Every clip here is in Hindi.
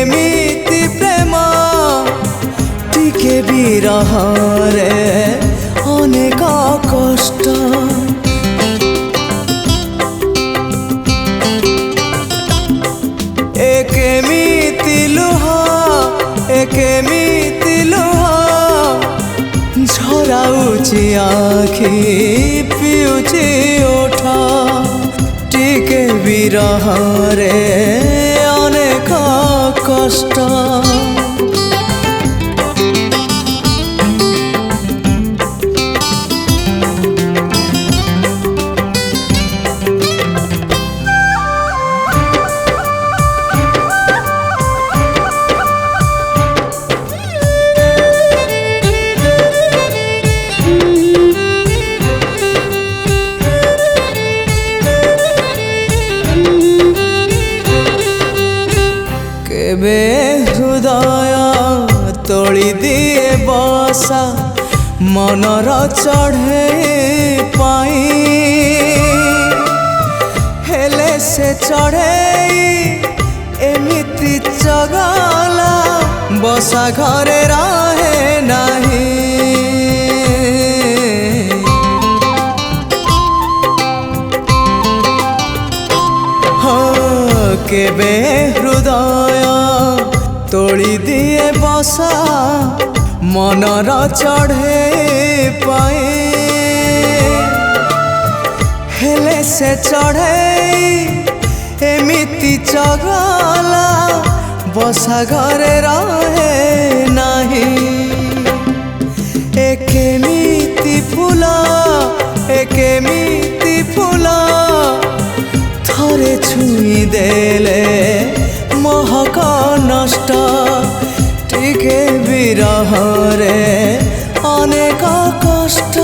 केमिति प्रेम टिके विरह रे अनेक कष्ट केमिति लुह केमिति लुह झराउची आखि पिउची ओठ टिके विरह रे अनेक कष्ट केबे हृदय तोली दिए बसा मनर चढ़े पाई हेले से चढ़े एमिति चगला बसा घरे रहे नहीं केबे हृदय तोली दिए बसा मनर चढ़े पाए हेले से चढ़े एमिति चगला बसा घरे रहे नहीं केमिति फूल केमिति फूल थरे छुई देले महक नष्ट टिके विरह रे अनेक कष्ट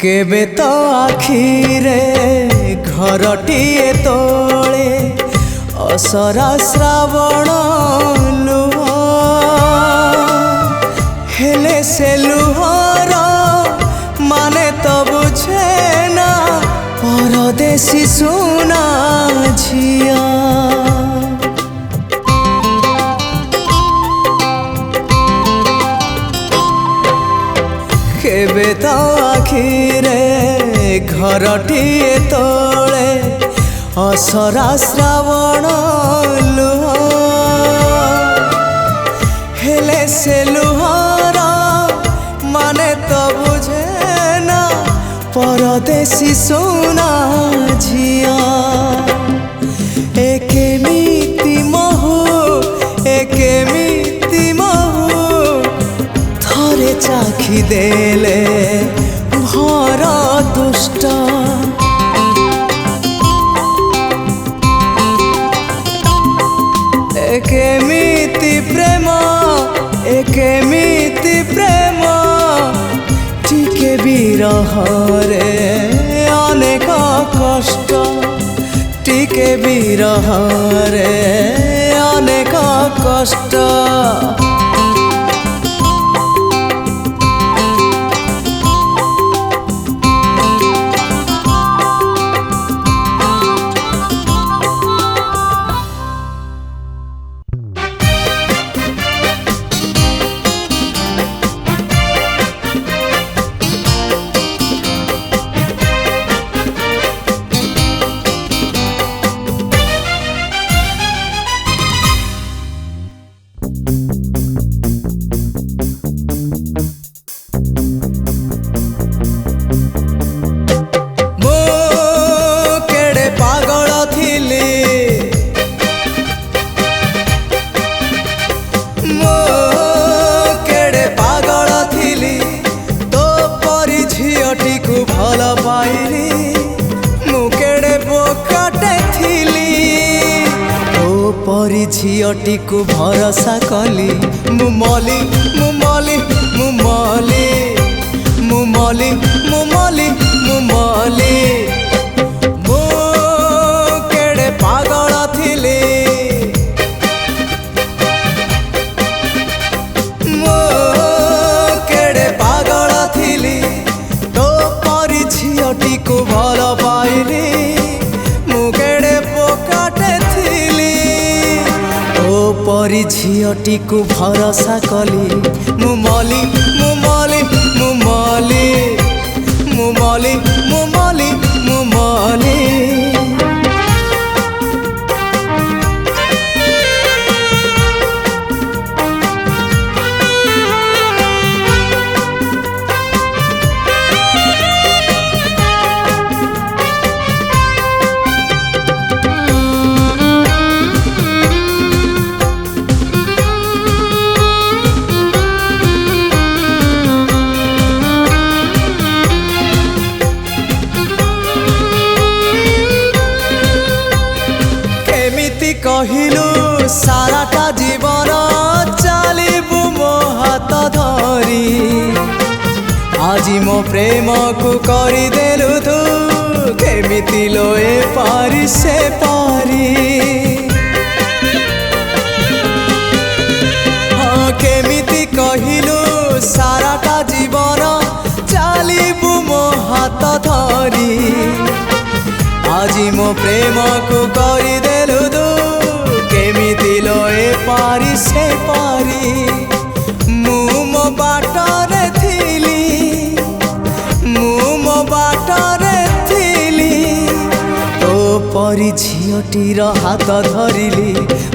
केबे तो आखिरे घरटीए तोले असरा श्रावण लुह हेले से लुहर माने तो बुझे ना परदेसी सुना झिया केबे तो आखिरे घरटीए तोले असरा श्रावण लुह हेले से लुहर माने तो बुझे ना परदेसी सुना झिया केमिति महु केमिति महु थरे चाखी देले भर दुष्ट केमिति प्रेम केमिति प्रेम टिके विरह रे अनेक कष्ट टिके विरह रे अनेक कष्ट परी झीटी को भरोसा कली मुमली मुमली मुमली मुमली मुमली मुमली मु केड़े पागल थिली परी झीटी को भरोसा कली मु मली मु मली मु मली मु मली मु मली मु मली कहिलु साराटा जीवन चलिबु मो हाथ धरी आज मो प्रेम को करदेलु तू केमिति लोए पारी से पारी हाँ केमिति कहिलु साराटा जीवन चलिबु मो हाथ धरी आज मो प्रेम को करदेलु तू केमिति लोए पारी से पारी मु मो बाटरे थिली मु मो बाटरे थिली तो परी झीटीर हाथ धरिली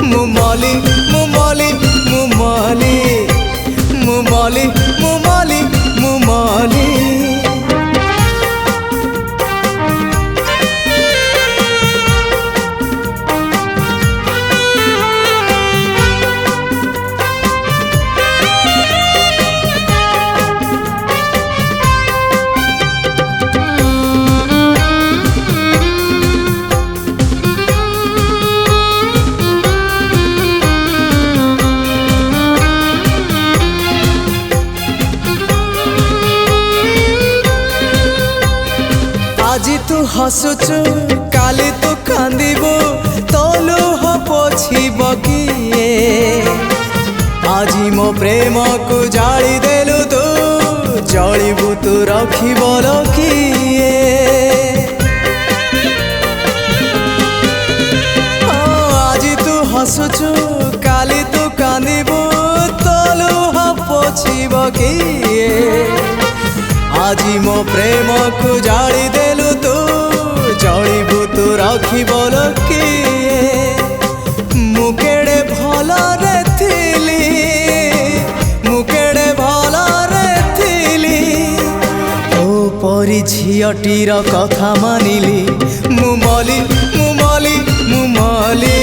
मु मली मु मली मु मली मु मली मु मली मु मली আজি तू हसुचु काली तू कांदिबु तोलु हो पोछिब किए आजी मो प्रेम को जाली देलु तू जलिबु तू रखिब किए আজি तू हसुचु काली तू कांदिबु तोलु हो पोछिब किए आजी मो प्रेम को जाली देलु तू जलिबु तू रखिब किए मु केड़े भल रे थिली मु केड़े भल रे थिली ओ परी झीटीर कथा मानिली मु मली मु मली मु मली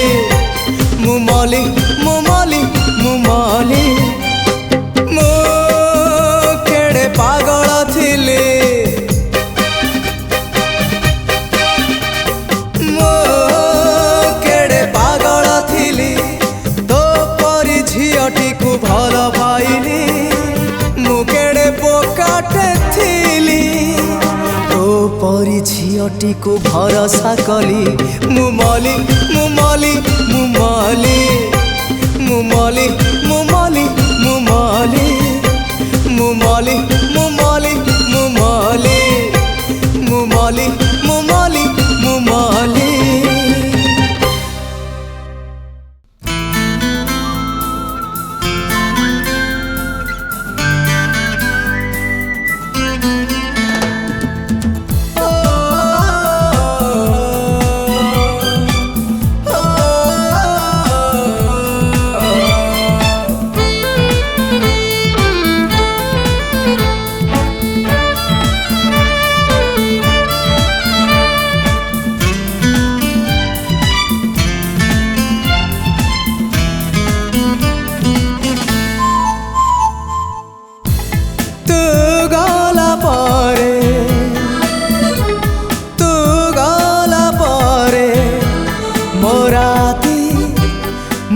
मु मली मु मली मु मली मु केड़े पागल थिली मो केड़े पागल थिली तो परी झीटी को भल पाइली मु केड़े बोकाटे थिली तो परी झीटी को भरोसा कली मु मली मु मली मु मली मु मली मु मली मु मली मु मली मु मली मु मली मु मली मु मली मु मली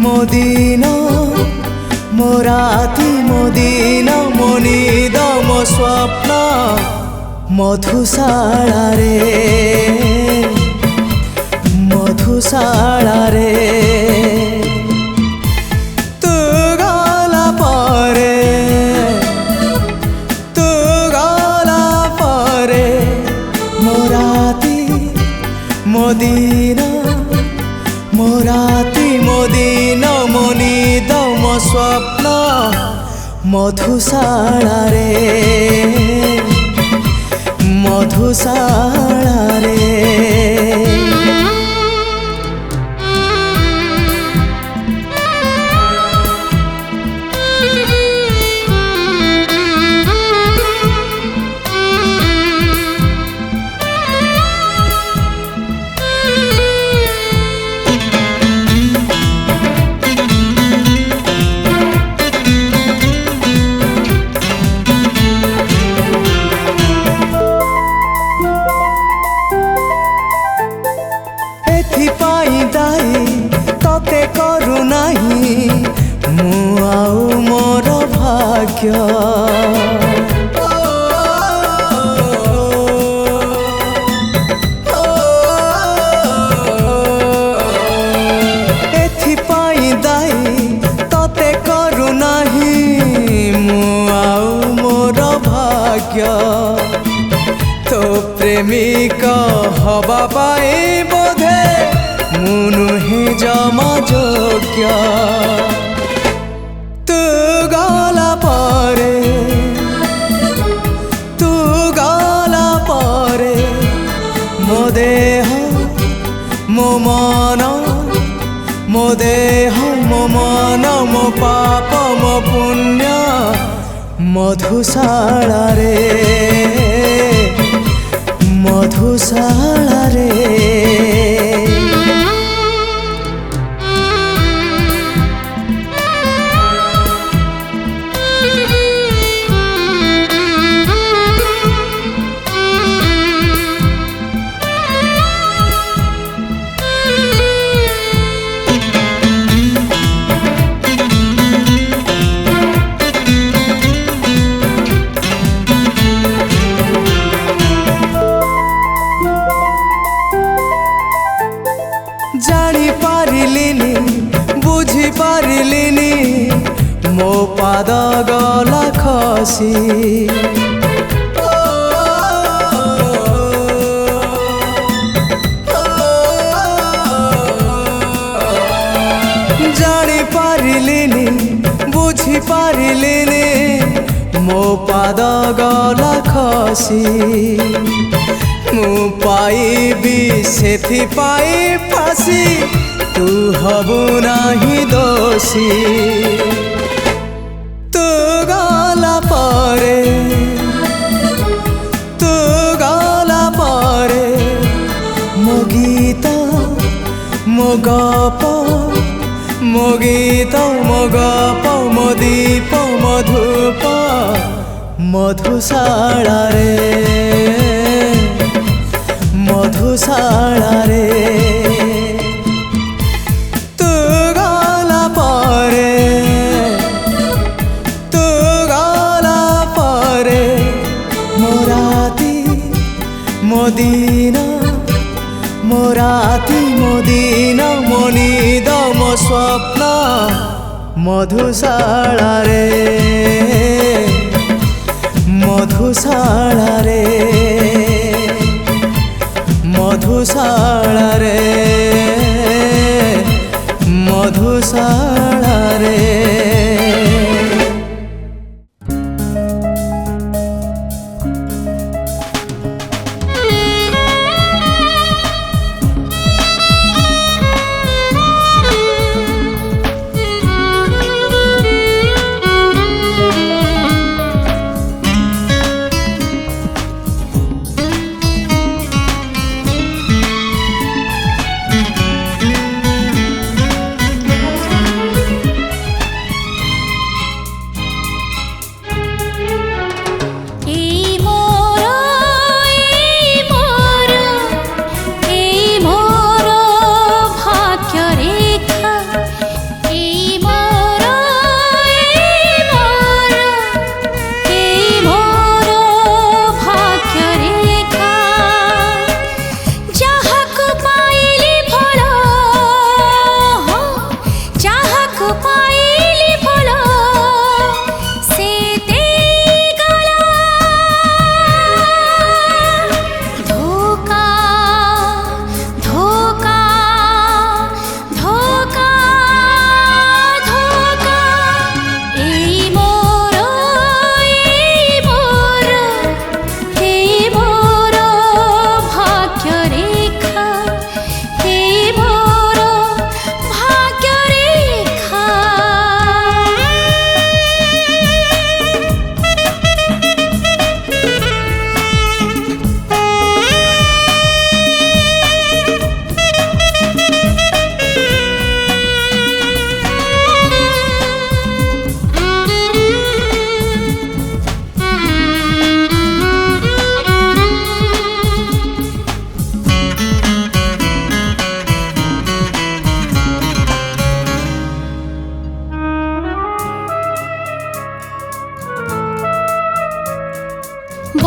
मोदिनो मोराती मोदिनो मोनिद मो स्वप्न मधुशाला रे मधुशाला रे तू गला परे मोराती मोदिनो मोराती मोदिनो मोनिद ମଧୁଶାଳା ରେ ମଧୁଶାଳା ରେ एथिपाई दाई तते करू नाही मु आउ मोर भाग्य एथिपाई दाई तते करू नाही मु आउ मोर भाग्य तो प्रेमिक हवा पाए बोधे मु नुहे जमा योग्य तू गला परे मो देह मो मन मो देह मो मन मो पाप मो पुण्य मधुशाला रे मधुशाला रे जानी पारिलिनी बुझी पारिलिनी मो पाद गला खसी जानी पारिलिनी बुझी पारिलिनी मो पाद गला खसी मु पाइबी सेथि पाई फासी तू हबु नाही दोषी तू गला परे मो गीत मो गप मो गीत मो गप मो दीप मो धूप मधुशाला रे मधुशाला रे तू गला परे मोराती मोदीना मोराती मोदीना मो नीद मो स्वप्न मधुशाला रे मधुशाला रे मधुशाला रे मधुशाला रे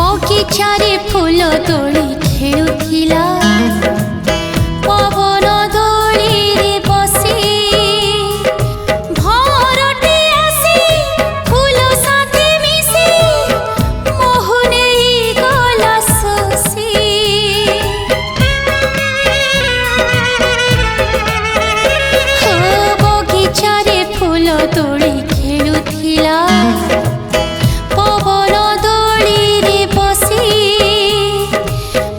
ବଗିଚାରେ ଫୁଲ ତୋଳି ଖେଳୁଥିଲା ପବନ ଦୋଳିରେ ବସି ଭରଟେ ଆସି ଫୁଲ ସାଥେ ମିଶି ମୋହ ନେଇ ଗଲା ଶୋଷି ବଗିଚାରେ ଫୁଲ ତୋଳି ଖେଳୁଥିଲା ପବନ ଦୋଳିରେ ବସି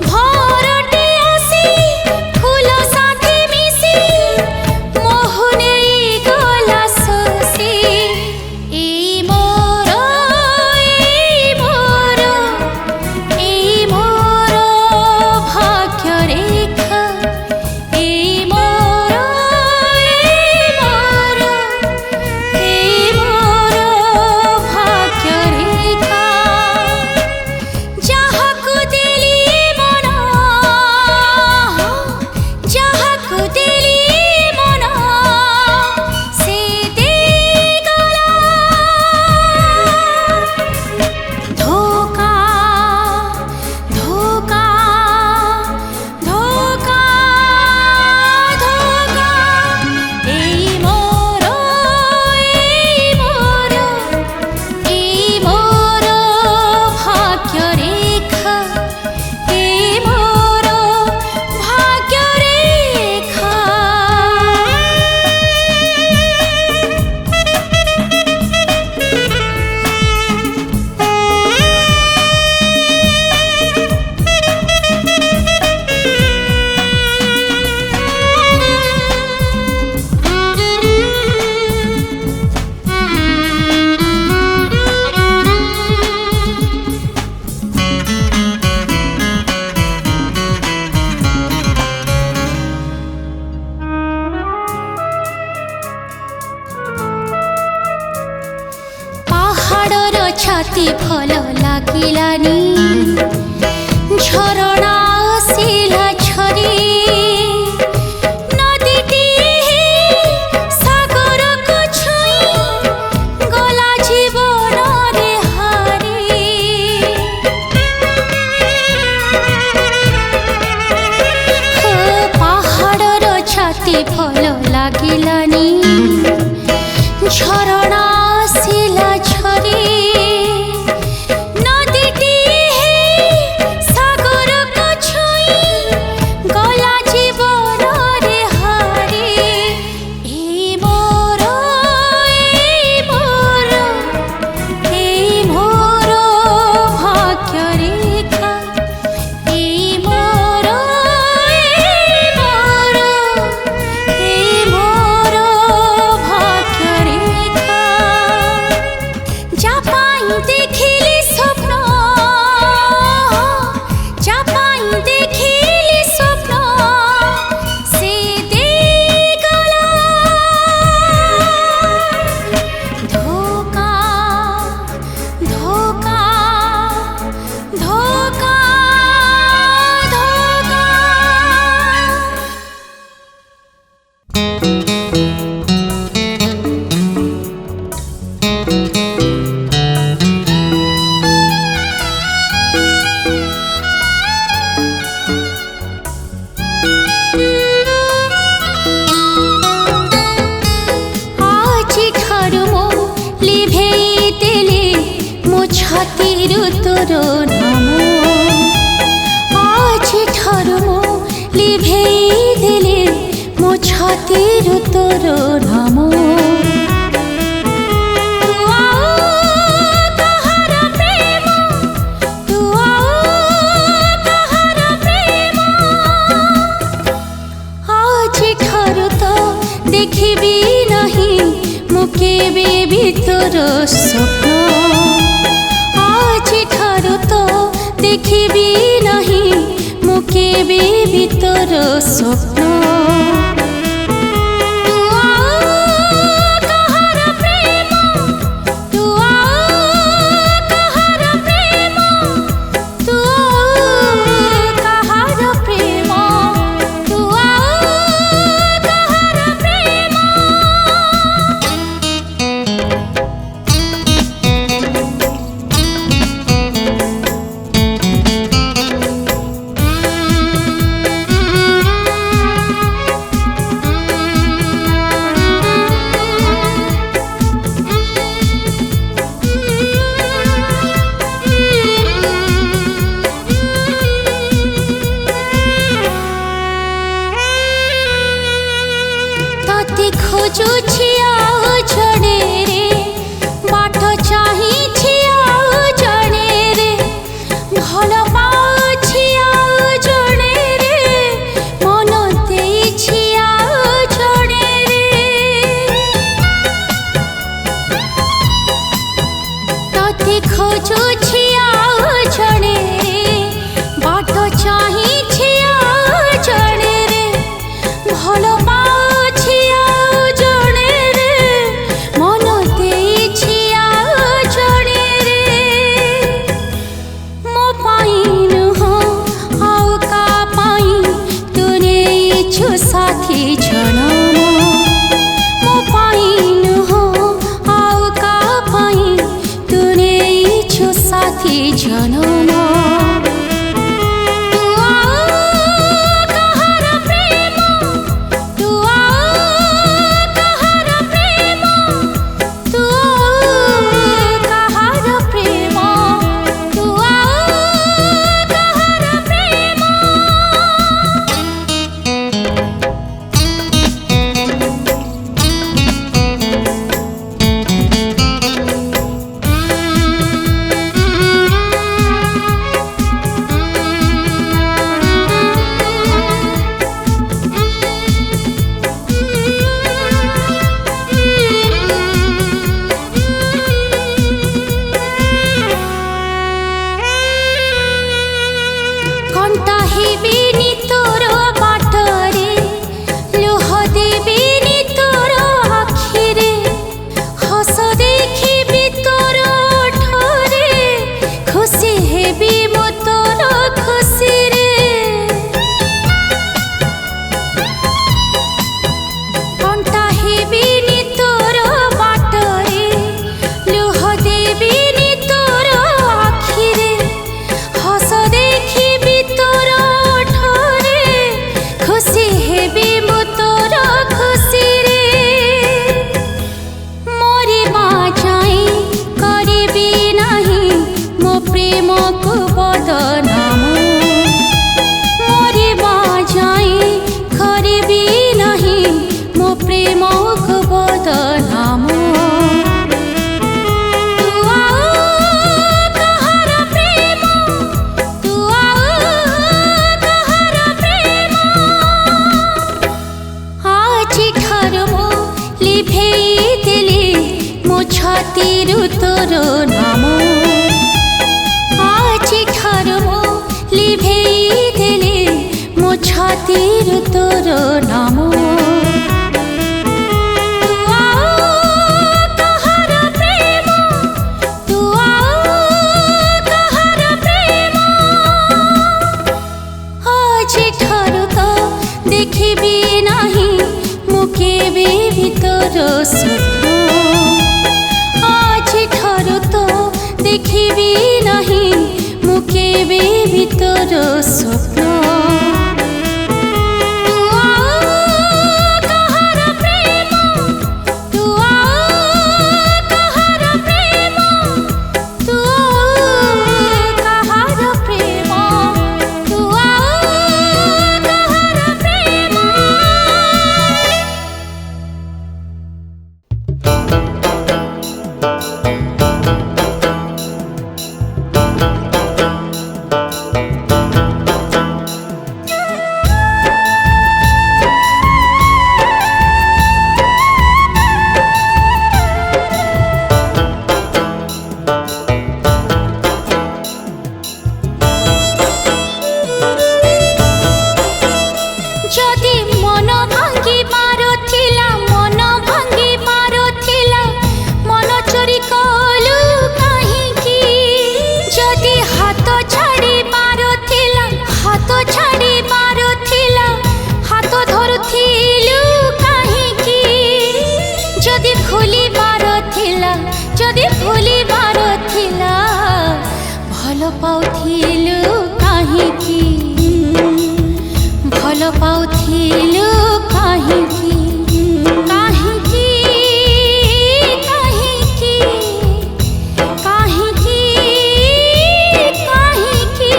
ଭରଟେ ଆସି ଫୁଲ ସାଥେ ମିଶି ମୋହ ନେଇ ଗଲା ଶୋଷି ଏଇ ମୋର ଭାଗ୍ୟ ରେଖା ଏଇ ମୋର ଭାଗ୍ୟ ରେଖା ଯାହାକୁ ଦେଲି ମନ ସେ ଦେଇଗଲା ଧୋକା ଧୋକା ଧୋକା ଧୋକା ଏଇ ମୋର ଭାଗ୍ୟ ରେଖା ଏଇ ମୋର ଭାଗ୍ୟ ରେଖା ପାହାଡ଼ର ଛାତି ଭଲ ଲାଗିଲାନି ଝରଣା ଆସିଲା ଝରି ନଦୀଟିଏ ସାଗରକୁ ଛୁଇଁ ଗଲା ଜୀବନରେ ହାରି ପାହାଡ଼ର ଛାତି ଭଲ ଲାଗିଲାନି ଝରଣା ଆସିଲା ଝରି ନଦୀଟିଏ ସାଗରକୁ ଛୁଇଁ ଗଲା ଜୀବନରେ ହାରି ଏଇ ମୋର ଭାଗ୍ୟ ରେଖା ଏଇ ମୋର ଭାଗ୍ୟ ରେଖା ଯା ପାଇଁ ଦେଖିଲି ସ୍ୱପ୍ନ ସେ ଦେଇଗଲା ଧୋକା ଧୋକା ଧୋକା ଧୋକା ଆଜିଠାରୁ ମୁଁ ଲିଭେଇ ଦେଲି ମୋ ଛାତିରୁ ତୋର ନାମ ଆଜିଠାରୁ ମୁଁ ଲିଭେଇ ଦେଲି ମୋ ଛାତିରୁ ତୋର ନାମ ତୁ ଆଉ କାହାର ପ୍ରେମ ଆଜିଠାରୁ ତ ଦେଖିବି ନାହିଁ ମୁଁ କେବେ ବି ତୋର ସ୍ୱପ୍ନ ଆଜିଠାରୁ ତ ଦେଖିବି ନାହିଁ ମୁଁ କେବେ ବି ତୋର ସ୍ୱପ୍ନ ତୁ ଆଉ କାହାର ପ୍ରେମ ତୁ ଆଉ କାହାର ପ୍ରେମ ତୁ କାହାର ପ୍ରେମ ତୁ କାହାର ପ୍ରେମ खोजुछि आउ जणे बाट चाहिछि आउ जणे रे भल पाउछि आउ जणे रे मन देइछि आउ जणे रे मो पाइन हो आउ का पाइन तू नेइछु साथी जनम मो पाइन हो आउ का पाइन तू नेइछु साथी जनम तू आउ कहार प्रेम तू आउ कहार प्रेम तू आउ कहार प्रेम तू आउ कहार प्रेम कंटा हेबिनी तोर बाटरे लुह देबिनी तोर आखिरे हस देखिबी तोर ओठरे खुशी हेबी मो तोर खुशी रे कंटा हेबिनी तोर बाटरे लुह देबिनी तोर आखिरे हस देखिबी तोर ओठरे खुशी हेबी मो तोर खुशी रे मरिबा जाई करिबी नाही मो प्रेम को बदनाम मरिबा जाई करिबी नाही मो प्रेम को बदनाम तू आउ कहार प्रेम तू आउ कहार प्रेम आजि ठारु मो लिभेई देली मो छातीरु तोर नाम आजि ठारु मो लिभेई देली मो छातीरु तोर नाम तू आउ कहार प्रेम तू आउ कहार प्रेम आजि ठारु तो देखिबी नाही मु केबे भी तोर स्वप्न आजि ठारु तो देखिबी नाही मु केबे भी तोर स्वप्न तू आउ कहार प्रेम तू आउ कहार प्रेम तू आउ कहार प्रेम तू आउ कहार प्रेम पाउथिलु काहेकि भल पाउथिलु काहेकि काहेकि काहेकि काहेकि काहेकि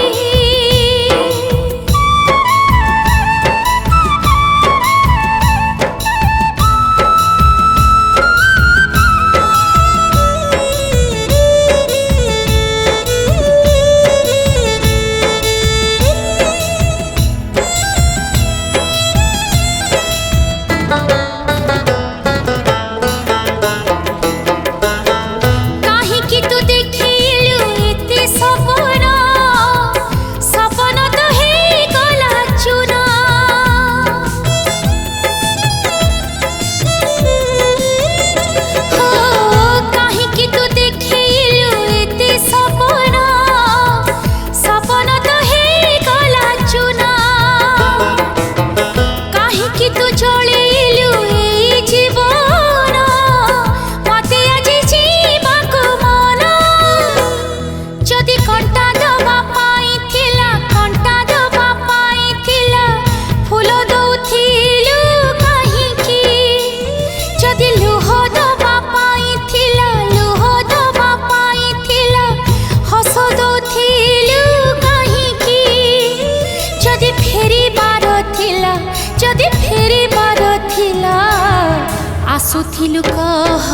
आसुथिलु कह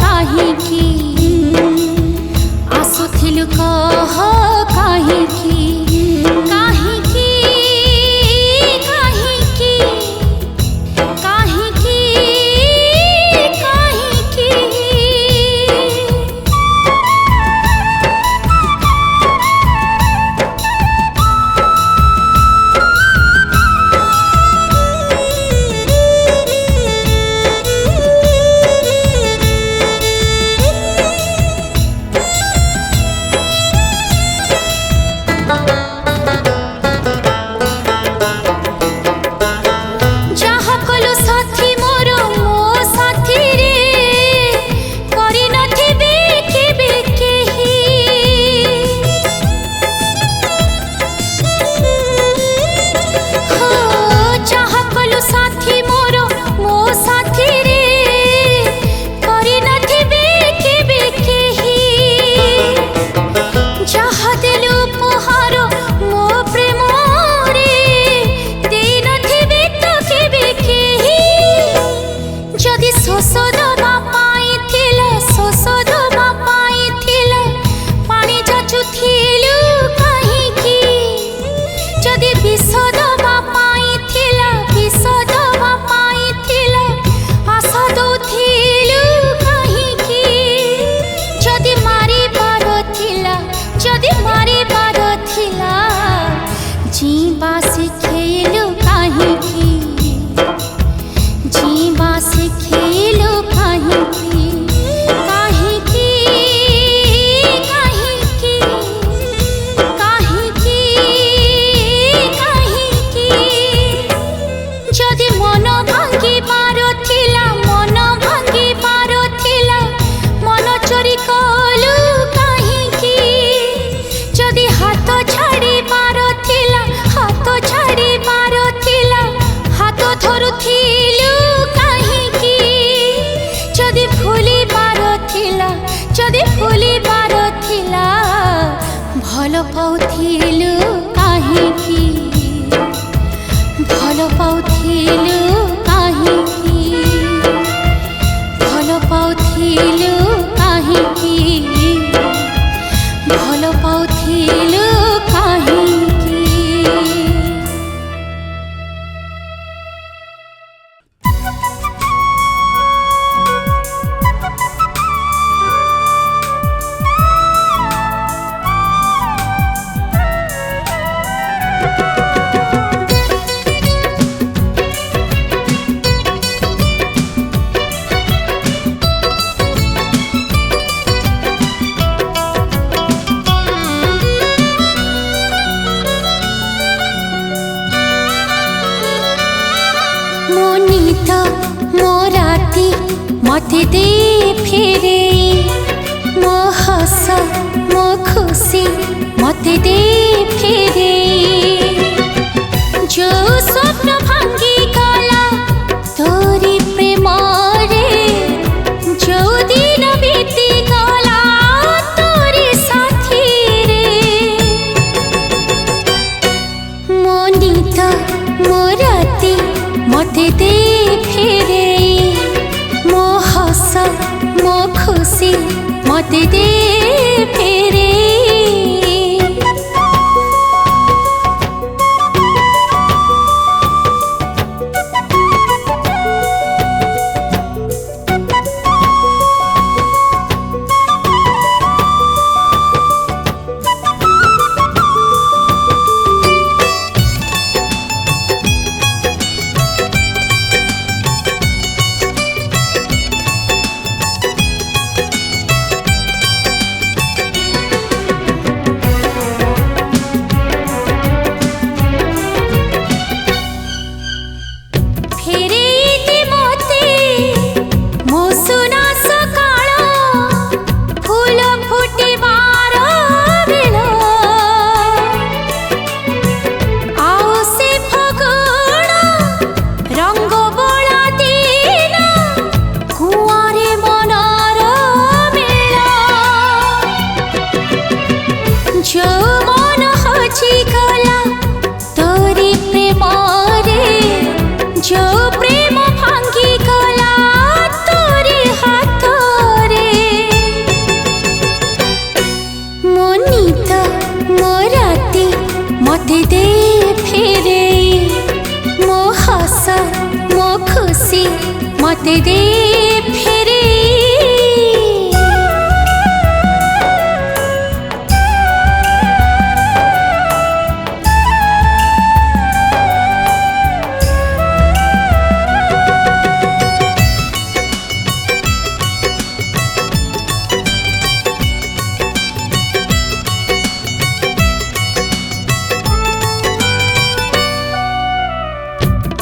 काहिकी आसुथिलु कह काहिकी काहिकी काहिकी काहिकी काहिकी भल पाउथिलु काहिकी भल पाउथिलु काहिकी भल पाउथिलु काहिकी भल पाउथिलु काहिकी। मते दे फेरे मो हस मो खुशी मते दे फेरे जो स्वप्न भांगी गला तोरी प्रेम रे जो दिन बीती गला तोरी साथी रे मो नीत मो राती मते दे फेरे मो हस मो खुशी मते दे फेरे। ମୋ ରାତି ମତେ ଦେ ଫେରେଇ ମୋ ହସ ମୋ ଖୁସି ମତେ ଦେ ଫେରେଇ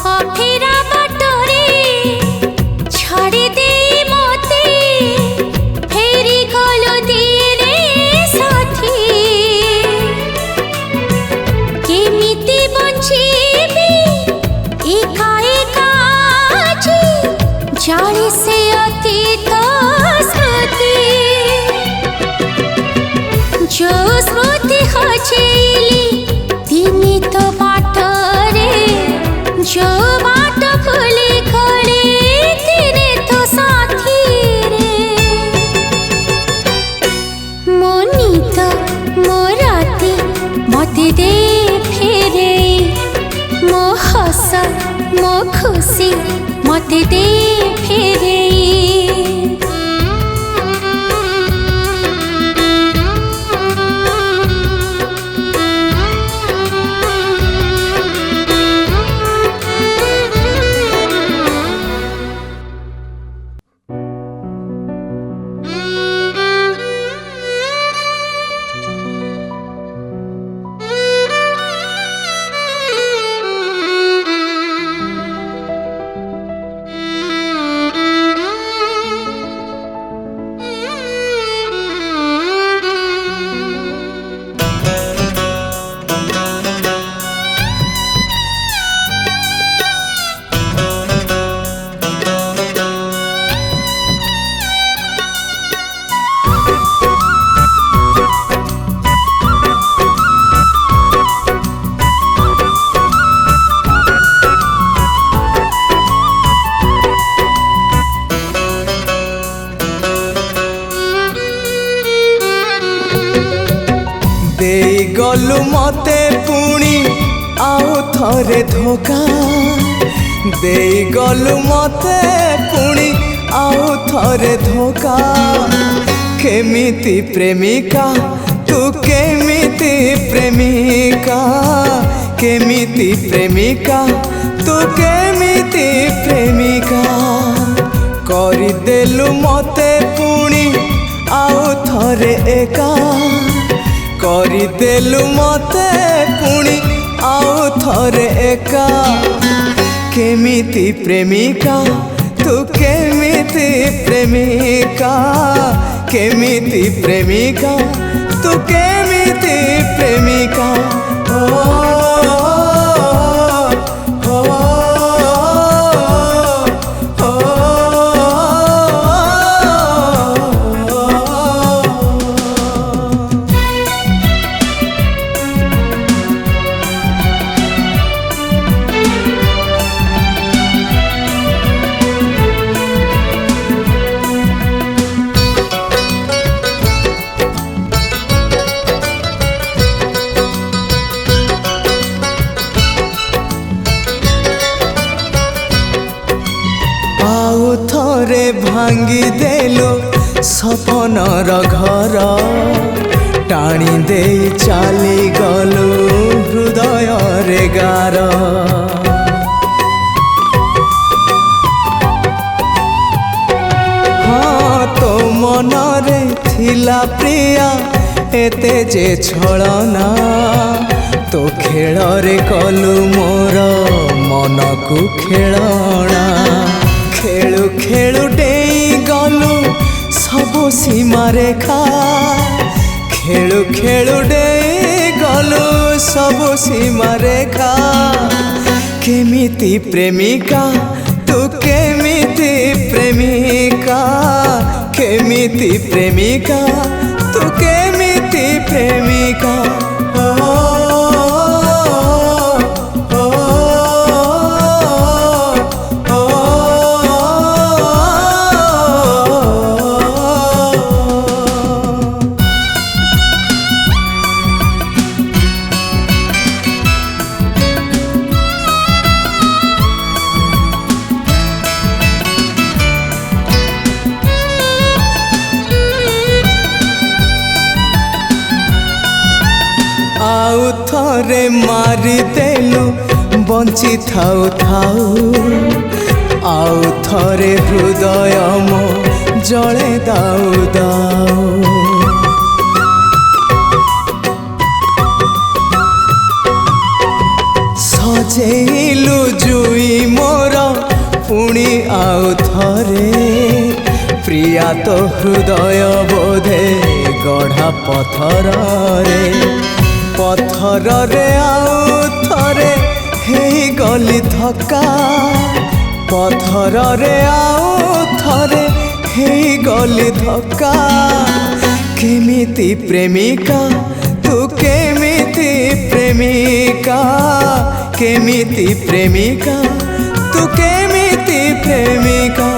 ଅଫେରା ବାଟରେ ଛାଡ଼ି ଦେଇ ମତେ ଫେରି ଗଲ ଧୀରେ ସାଥୀ କେମିତି ବଞ୍ଚିବି ଏକା ଏକା ଆଜି ଜାଳି ସେ ଅତୀତ ସ୍ମୃତି ଯୋଉ ସ୍ମୃତି ହଜେଇଲି ଦିନେ ତ ବାଟରେ जो बाट भूली गले तेरे तो साथी रे मो नीत मो राती मते दे फेरेई मो हस मो खुशी मते दे फेरेई देई गलु मते पुणी आउ थरे धोखा देई गलु मते पुणी आउ थरे धोखा केमिति प्रेमिका तू केमिति प्रेमिका केमिति प्रेमिका तू केमिति प्रेमिका करदेलु मते पुणी आउ थरे एका करदेलु मते पुणी आउ थरे एका केमिति प्रेमिका तू केमिति प्रेमिका केमिति प्रेमिका तू केमिति प्रेमिका आउ थरे भांगी देलो सपनर घर टाणी दे चली गलु हृदय रे गार हाँ तो मनरे थिला प्रिया एते जे छलना तो खेल रे कलु मोर मन को खेलना खेलु खेलु डेई गलु सबु सीमा रेखा खेलु खेलु डेई गलु सबु सीमा रेखा केमिति प्रेमिका तू केमिति प्रेमिका केमिति प्रेमिका तू केमिति प्रेमिका ଆଉ ଥରେ ମାରିଦେଲୁ ବଞ୍ଚି ଥାଉ ଥାଉ ଆଉ ଥରେ ହୃଦୟ ମୋ ଜଳେ ଦାଉ ଦାଉ ସଜେଇଲୁ ଜୁଇ ମୋର ପୁଣି ଆଉ ଥରେ ପ୍ରିୟା ତ ହୃଦୟ ବୋଧେ ଗଢ଼ା ପଥରରେ ପଥରରେ ଆଉ ଥରେ ହେଇଗଲି ଧକ୍କା ପଥରରେ ଆଉ ଥରେ ହେଇଗଲି ଧକ୍କା କେମିତି ପ୍ରେମିକା ତୁ କେମିତି ପ୍ରେମିକା କେମିତି ପ୍ରେମିକା ତୁ କେମିତି ପ୍ରେମିକା